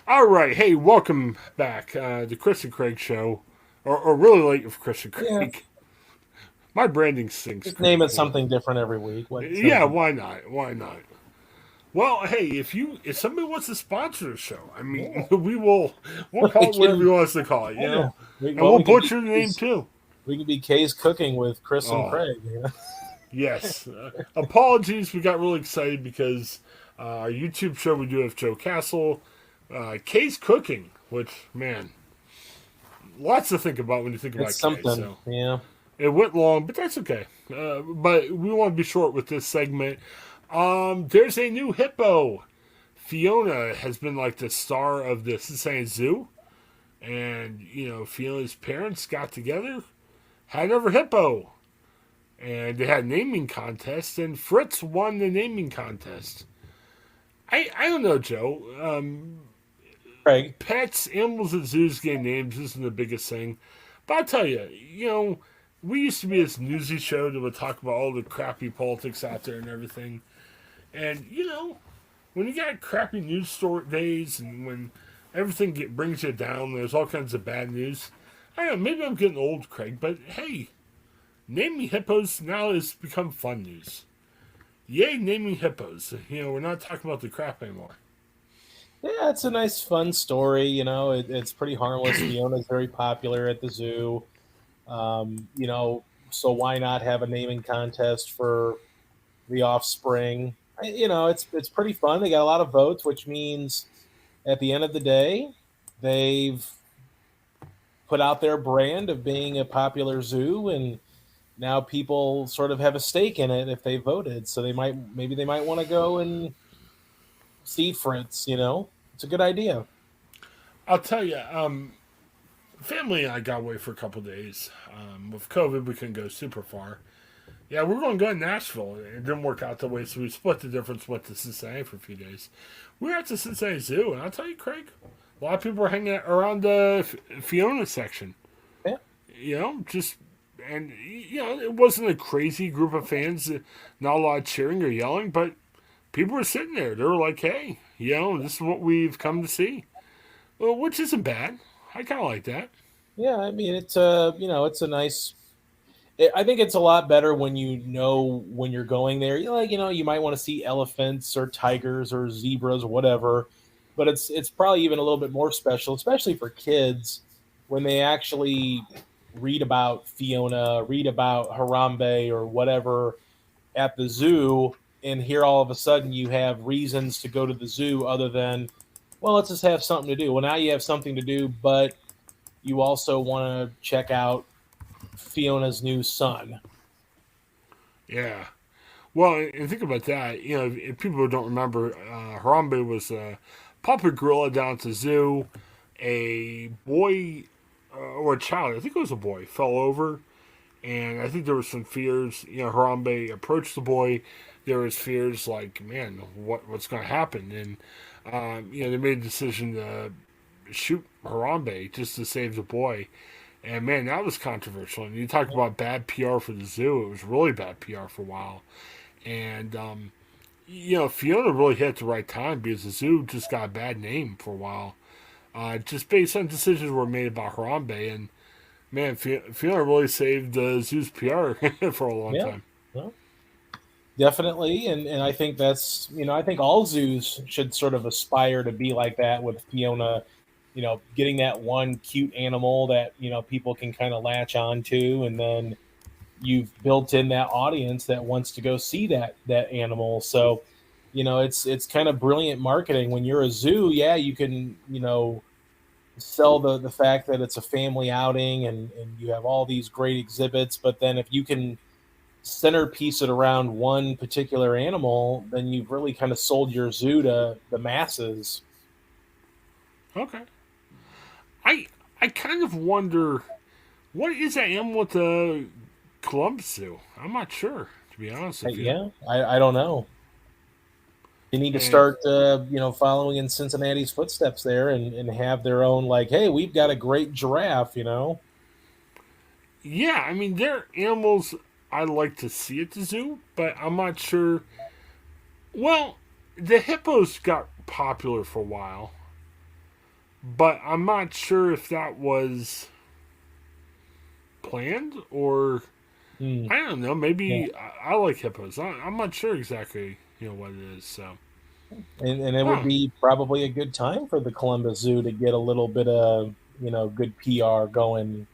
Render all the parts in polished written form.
All right, hey, welcome back. The Chris and Craig show, or really late of Chris and Yeah, Craig. My branding stinks, just name Craig. it something different every week. What's no Yeah, big. why not? Why not? Well, hey, if somebody wants to sponsor the show, I mean, Yeah, we'll call we it whatever can. you want us to call it, Yeah, and we'll we can be butcher the name K's. too. We can be K's cooking with Chris and Oh, Craig. You know? yes. Apologies, we got really excited because our YouTube show we do have Joe Castle, Kay's cooking, which man, lots to think about when you think It's about Kay. something. So Yeah, it went long, but that's okay. But we want to be short with this segment. There's a new hippo. Fiona has been like the star of the Cincinnati Zoo, and Fiona's parents got together, had another hippo, and they had a naming contest, and Fritz won the naming contest. I don't know, Joe. Craig. Pets, animals at zoos getting names isn't the biggest thing, but I'll tell you, we used to be this newsy show that would talk about all the crappy politics out there and everything. And when you got crappy news story days and when everything brings you down, there's all kinds of bad news. I don't know, maybe I'm getting old, Craig, but hey, naming hippos now has become fun news. Yay, naming hippos. We're not talking about the crap anymore. Yeah, it's a nice, fun story. It's pretty harmless. Fiona's very popular at the zoo. So why not have a naming contest for the offspring? It's pretty fun. They got a lot of votes, which means at the end of the day, they've put out their brand of being a popular zoo, and now people sort of have a stake in it if they voted. So maybe they might want to go and see Fritz. It's a good idea. I'll tell you, family and I got away for a couple days. With COVID, we couldn't go super far. Yeah, we were going to go to Nashville. It didn't work out the way, so we split the difference, went to Cincinnati for a few days. We were at the Cincinnati Zoo, and I'll tell you, Craig, a lot of people were hanging out around the Fiona section. Yeah, Just and it wasn't a crazy group of fans, not a lot of cheering or yelling, but people were sitting there. They were like, "Hey, this is what we've come to see," well, which isn't bad. I kind of like that. yeah. I mean, it's a nice. I think it's a lot better when you know when you're going there. You might want to see elephants or tigers or zebras or whatever, but it's probably even a little bit more special, especially for kids, when they actually read about Fiona, read about Harambe or whatever at the zoo, and here all of a sudden you have reasons to go to the zoo other than, well, let's just have something to do. Well, now you have something to do, but you also want to check out Fiona's new son. Yeah. Well, and think about that. If people don't remember, Harambe was a puppet gorilla down at the zoo. A boy or a child, I think it was a boy, fell over, and I think there was some fears. Harambe approached the boy. There was fears like, man, what's going to happen? And they made a decision to shoot Harambe just to save the boy. And man, that was controversial. And you talk about bad PR for the zoo. It was really bad PR for a while. And Fiona really hit at the right time because the zoo just got a bad name for a while, just based on decisions were made about Harambe. And man, Fiona really saved the zoo's PR for a long Yeah, time. well, definitely, and I think I think all zoos should sort of aspire to be like that with Fiona. Getting that one cute animal that people can kind of latch on to, and then you've built in that audience that wants to go see that animal. So, it's kind of brilliant marketing. When you're a zoo, yeah, you can sell the fact that it's a family outing and you have all these great exhibits, but then if you can centerpiece it around one particular animal, then you've really kind of sold your zoo to the masses. Okay, I I kind of wonder what is that animal at the Columbus Zoo. I'm not sure, to be honest with you. Yeah, I don't know. They need to And start, following in Cincinnati's footsteps there and have their own, like, hey, we've got a great giraffe. yeah, I mean, they're animals I like to see at the zoo, but I'm not sure. Well, the hippos got popular for a while. but I'm not sure if that was planned or Hmm. I don't know. Yeah, Maybe I like hippos. I'm not sure exactly what it is. So, and it would huh? be probably a good time for the Columbus Zoo to get a little bit of good PR going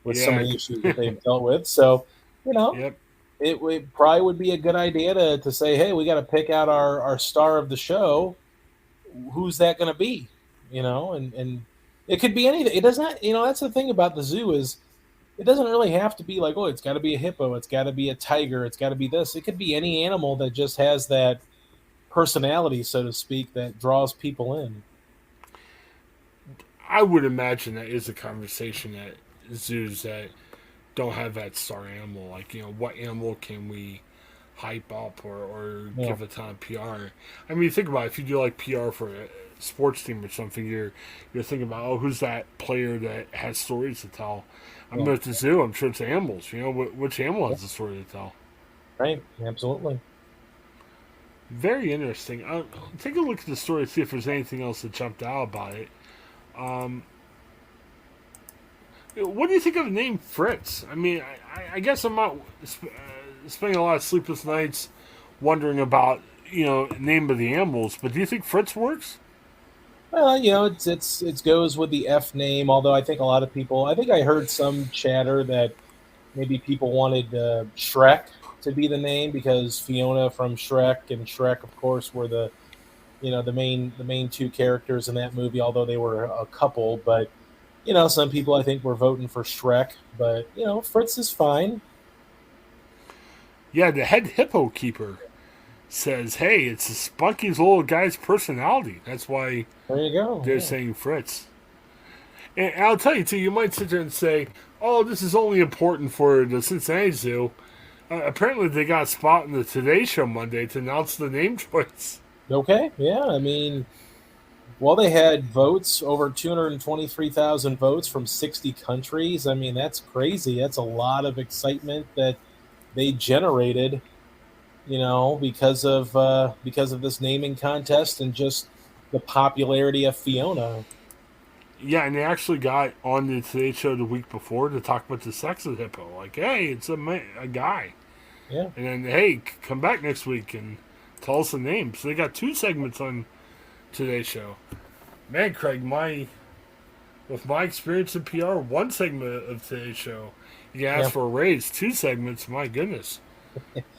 with some Yeah. of the issues that they've dealt with. So, you know, Yep. it probably would be a good idea to say, hey, we got to pick out our star of the show. Who's that going to be? And it could be anything. It does not. That's the thing about the zoo is it doesn't really have to be like, oh, it's got to be a hippo, it's got to be a tiger, it's got to be this. It could be any animal that just has that personality, so to speak, that draws people in. I would imagine that is a conversation at zoos that don't have that star animal. Like, what animal can we hype up or Yeah, give a ton of PR? I mean, think about it, if you do like PR for a sports team or something, you're thinking about, oh, who's that player that has stories to tell? I'm yeah, at the zoo. I'm sure it's animals. Which animal yeah, has a story to tell? right, absolutely. Very interesting. Take a look at the story, see if there's anything else that jumped out about it. Um, what do you think of the name Fritz? I mean, I guess I'm not spending a lot of sleepless nights wondering about name of the animals, but do you think Fritz works? Well, it goes with the F name. Although I think a lot of people, I think I heard some chatter that maybe people wanted Shrek to be the name because Fiona from Shrek and Shrek, of course, were the main two characters in that movie. Although they were a couple, but some people I think were voting for Shrek. But Fritz is fine. Yeah, the head hippo keeper says, "Hey, it's Spunky's little guy's personality. That's why There you go. they're Yeah. saying Fritz." And I'll tell you too. You might sit there and say, "Oh, this is only important for the Cincinnati Zoo." Apparently, they got a spot in the Today Show Monday to announce the name choice. Okay. Yeah. I mean, well, they had votes over 223,000 votes from 60 countries. I mean, that's crazy. That's a lot of excitement that they generated, because of this naming contest and just the popularity of Fiona. Yeah, and they actually got on the Today Show the week before to talk about the sex of the hippo. Like, hey, it's a guy. Yeah. And then, hey, come back next week and tell us the name. So they got two segments on Today's Show. Man, Craig, with my experience in PR, one segment of Today's Show, you can Yeah. ask for a raise. Two segments, my goodness.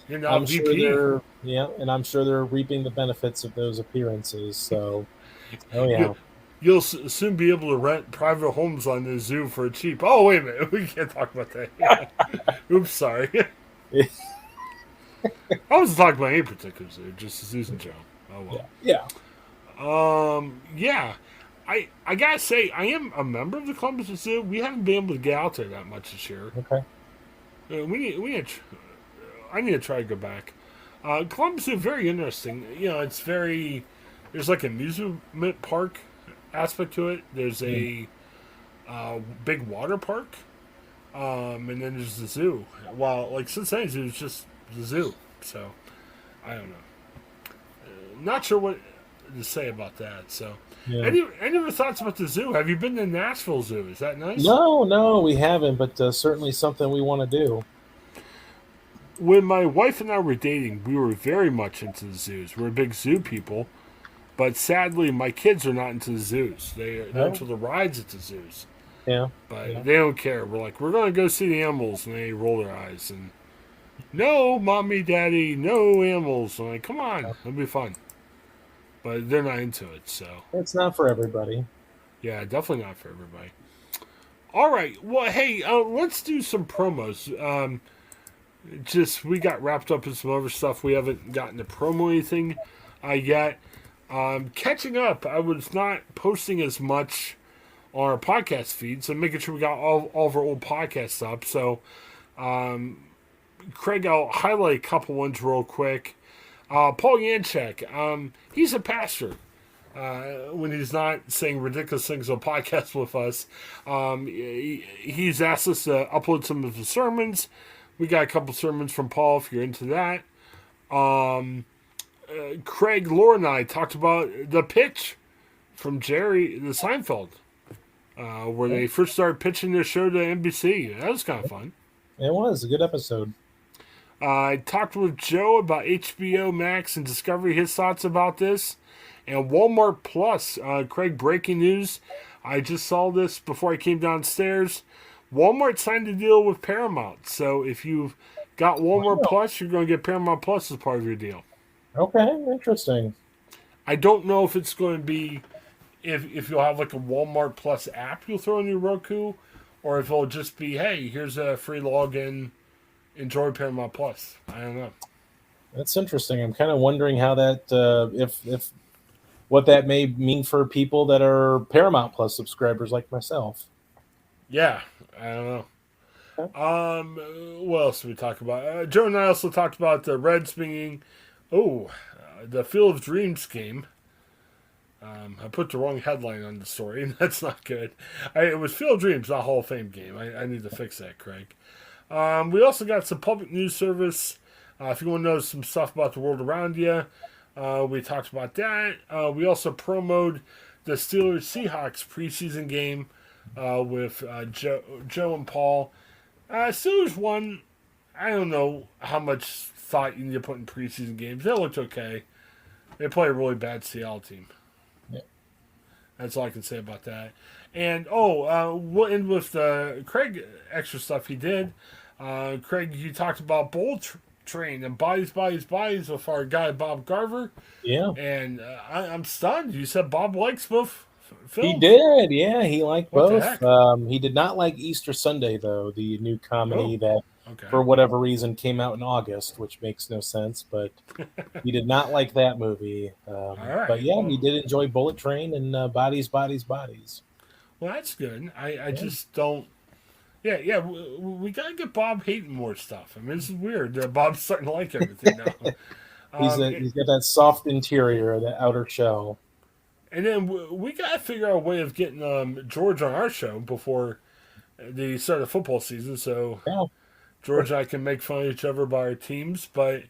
You're now I'm sure VP. they're reaping the benefits of those appearances. So, oh yeah. You, you'll soon be able to rent private homes on the zoo for cheap. Oh, wait a minute. We can't talk about that. Oops, sorry. I wasn't talking about any particular zoo, just zoos in general. Oh Yeah. Yeah. well. Yeah. I gotta say, I am a member of the Columbus Zoo. We haven't been able to get out there that much this year. Okay. I need to try to go back. Columbus is very interesting. It's very. There's like an amusement park aspect to it. There's Mm. a big water park, and then there's the zoo. While like Cincinnati Zoo is just the zoo, so I don't know. Not sure what to say about that. So, Yeah. any other thoughts about the zoo? Have you been to Nashville Zoo? Is that nice? No, no, we haven't, but certainly something we want to do. When my wife and I were dating, we were very much into the zoos. We're big zoo people, but sadly, my kids are not into the zoos. They're No. into the rides at the zoos, Yeah. but Yeah. they don't care. We're like, we're gonna go see the animals, and they roll their eyes and no, mommy, daddy, no animals. I'm like, come on, it'll be fun. But they're not into it, so It's not for everybody. yeah, definitely not for everybody. All right, well, hey, let's do some promos. Just we got wrapped up in some other stuff. We haven't gotten to promo anything yet. Catching up, I was not posting as much on our podcast feed, so making sure we got all of our old podcasts up. So, Craig, I'll highlight a couple ones real quick. Paul Yanchek, he's a pastor. When he's not saying ridiculous things on podcasts with us, he's asked us to upload some of his sermons. We got a couple sermons from Paul if you're into that. Craig, Laura, and I talked about the pitch from Jerry the Seinfeld, where they first started pitching their show to NBC. That was kind of fun. It was a good episode. I talked with Joe about HBO Max and Discovery, his thoughts about this. And Walmart Plus, Craig, breaking news. I just saw this before I came downstairs. Walmart signed a deal with Paramount. So if you've got Walmart Plus, you're going to get Paramount Plus as part of your deal. Okay, interesting. I don't know if it's going to be, if you'll have like a Walmart Plus app you'll throw in your Roku, or if it'll just be, hey, here's a free login, enjoy Paramount Plus. I don't know. That's interesting. I'm kind of wondering how that, if what that may mean for people that are Paramount Plus subscribers like myself. Yeah, I don't know. Okay. What else did we talk about? Joe and I also talked about the Reds being, the Field of Dreams game. I put the wrong headline on the story, and that's not good. It was Field of Dreams, not Hall of Fame game. I need to fix that, Craig. We also got some public news service. If you want to know some stuff about the world around you, we talked about that. We also promoted the Steelers-Seahawks preseason game with Joe and Paul. Steelers won. I don't know how much thought you need to put in preseason games. They looked okay. They play a really bad Seattle team. Yeah. That's all I can say about that. And, we'll end with Craig extra stuff he did. Craig, you talked about Bull Train and Bodies with our guy Bob Garver. Yeah. And I'm stunned. You said Bob likes both films. He did, yeah. He liked What the both. heck? He did not like Easter Sunday, though, the new comedy that, Okay. for whatever reason, came out in August, which makes no sense. But he did not like that movie. right. But yeah, he did enjoy Bullet Train and Bodies. Well, that's good. I just don't. Yeah. We gotta get Bob hating more stuff. I mean, this is weird. Bob's starting to like everything now. He's got that soft interior, that outer shell. And then we gotta figure out a way of getting George on our show before the start of football season, so George and I can make fun of each other by our teams. But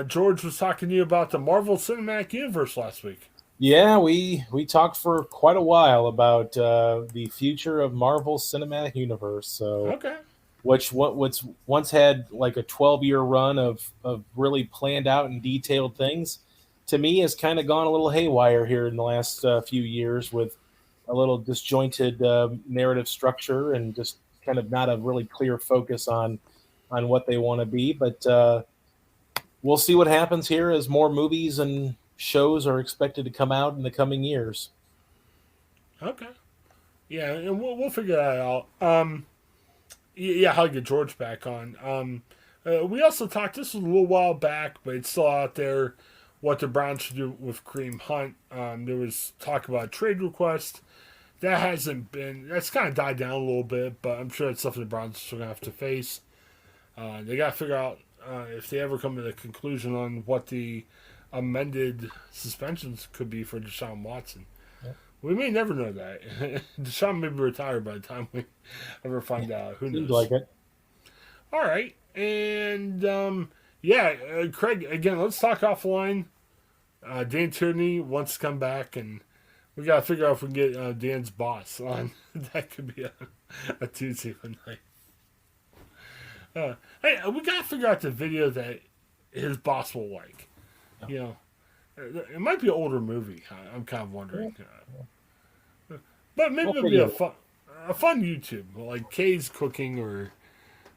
George was talking to you about the Marvel Cinematic Universe last week. Yeah, we talked for quite a while about the future of Marvel Cinematic Universe. So, what's once had like a 12-year run of really planned out and detailed things, to me has kind of gone a little haywire here in the last few years with a little disjointed narrative structure and just kind of not a really clear focus on what they want to be. But we'll see what happens here as more movies and shows are expected to come out in the coming years. Okay. Yeah, and we'll figure that out. How to get George back on. We also talked, this was a little while back, but it's still out there, what the Browns should do with Kareem Hunt. There was talk about a trade request. That's kind of died down a little bit, but I'm sure it's something the Browns are still going to have to face. They got to figure out if they ever come to the conclusion on what the amended suspensions could be for Deshaun Watson. Yeah. We may never know that. Deshaun may be retired by the time we ever find out. Who knows? Seems like it. All right. And, Craig, again, let's talk offline. Dan Tierney wants to come back, and we got to figure out if we can get Dan's boss on. That could be a Tuesday night. Hey, we got to figure out the video that his boss will like. Yeah. You know, it might be an older movie. I'm kind of wondering. But maybe it'll be a fun YouTube, like Kay's cooking or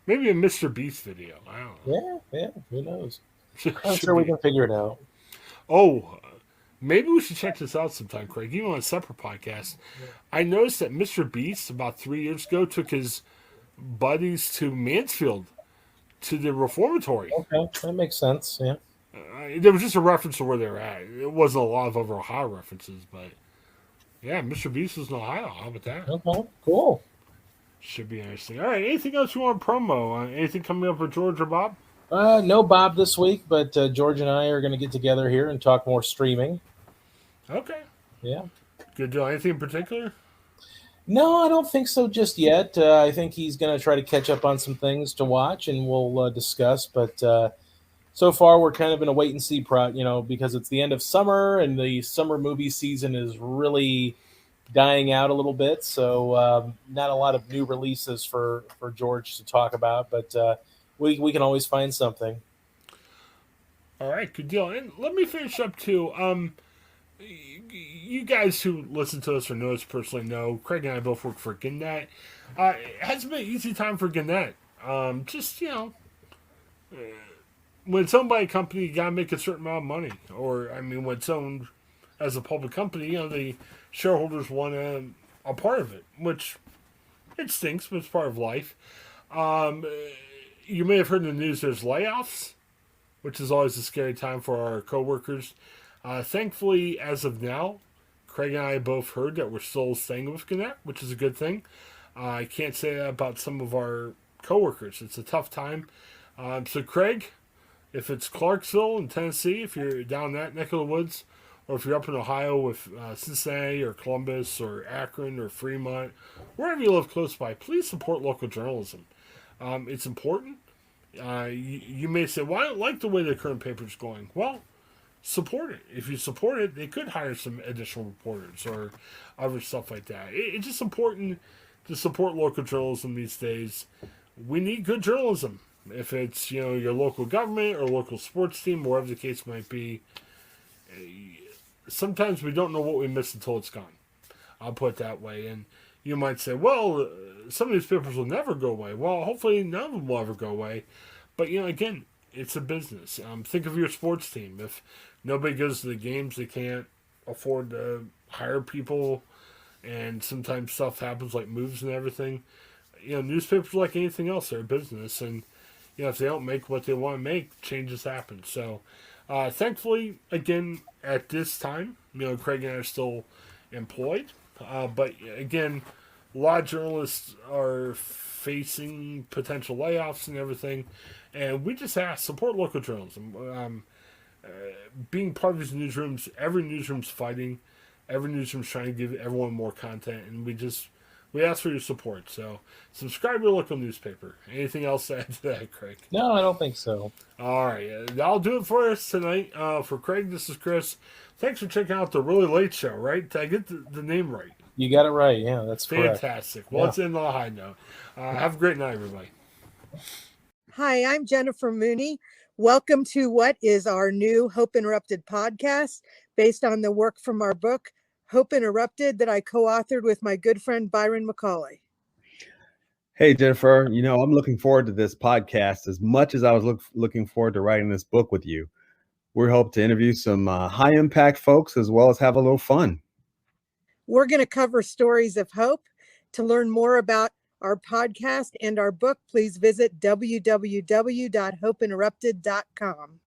maybe a Mr. Beast video. I don't know. Yeah, who knows? I'm sure we can figure it out. Maybe we should check this out sometime, Craig, even on a separate podcast. Yeah. I noticed that Mr. Beast, about 3 years ago, took his buddies to Mansfield, to the reformatory. Okay, that makes sense, yeah. There was just a reference to where they were at. It wasn't a lot of other Ohio references, but yeah, Mr. Beast was in Ohio. How about that? Okay, cool. Should be interesting. All right, anything else you want to promo? Anything coming up with George or Bob? No Bob this week, but George and I are going to get together here and talk more streaming. Okay. Yeah. Good deal. Anything in particular? No, I don't think so just yet. I think he's going to try to catch up on some things to watch, and we'll discuss. But So far, we're kind of in a wait and see because it's the end of summer and the summer movie season is really dying out a little bit. So not a lot of new releases for George to talk about, but we can always find something. All right, good deal. And let me finish up too. You guys who listen to us or know us personally know Craig and I both work for Gannett. It hasn't been an easy time for Gannett. Just when it's owned by a company, you gotta make a certain amount of money. Or I mean, when it's owned as a public company, the shareholders want a part of it, which it stinks, but it's part of life. Um, you may have heard in the news there's layoffs, which is always a scary time for our coworkers. Thankfully, as of now, Craig and I both heard that we're still staying with Gannett, which is a good thing. I can't say that about some of our coworkers. It's a tough time. So, Craig, if it's Clarksville in Tennessee, if you're down that neck of the woods, or if you're up in Ohio with Cincinnati or Columbus or Akron or Fremont, wherever you live close by, please support local journalism. It's important. You may say, well, I don't like the way the current paper's going. Well, support it. If you support it, they could hire some additional reporters or other stuff like that. It's just important to support local journalism these days. We need good journalism. If it's your local government or local sports team, wherever the case might be, sometimes we don't know what we missed until it's gone. I'll put it that way. And you might say, well, some of these papers will never go away. Well, hopefully none of them will ever go away. But again, it's a business. Think of your sports team. If nobody goes to the games, they can't afford to hire people, and sometimes stuff happens like moves and everything. Newspapers, like anything else, they're a business, and if they don't make what they want to make, changes happen. So, thankfully, again, at this time, Craig and I are still employed. But again, a lot of journalists are facing potential layoffs and everything, and we just ask support local journalism. Being part of these newsrooms, every newsroom's fighting, every newsroom's trying to give everyone more content, and we ask for your support. So subscribe to your local newspaper. Anything else to add to that, Craig? No, I don't think so. All right, that'll do it for us tonight. For Craig, this is Chris. Thanks for checking out the Really Late Show. Right? Did I get the name right? You got it right. Yeah, that's fantastic. Correct. Well, let's end on a high note. Have a great night, everybody. Hi, I'm Jennifer Mooney. Welcome to what is our new Hope Interrupted podcast based on the work from our book, Hope Interrupted, that I co-authored with my good friend Byron McCauley. Hey, Jennifer, I'm looking forward to this podcast as much as I was looking forward to writing this book with you. We hope to interview some high impact folks as well as have a little fun. We're going to cover stories of hope. To learn more about our podcast and our book, please visit www.hopeinterrupted.com.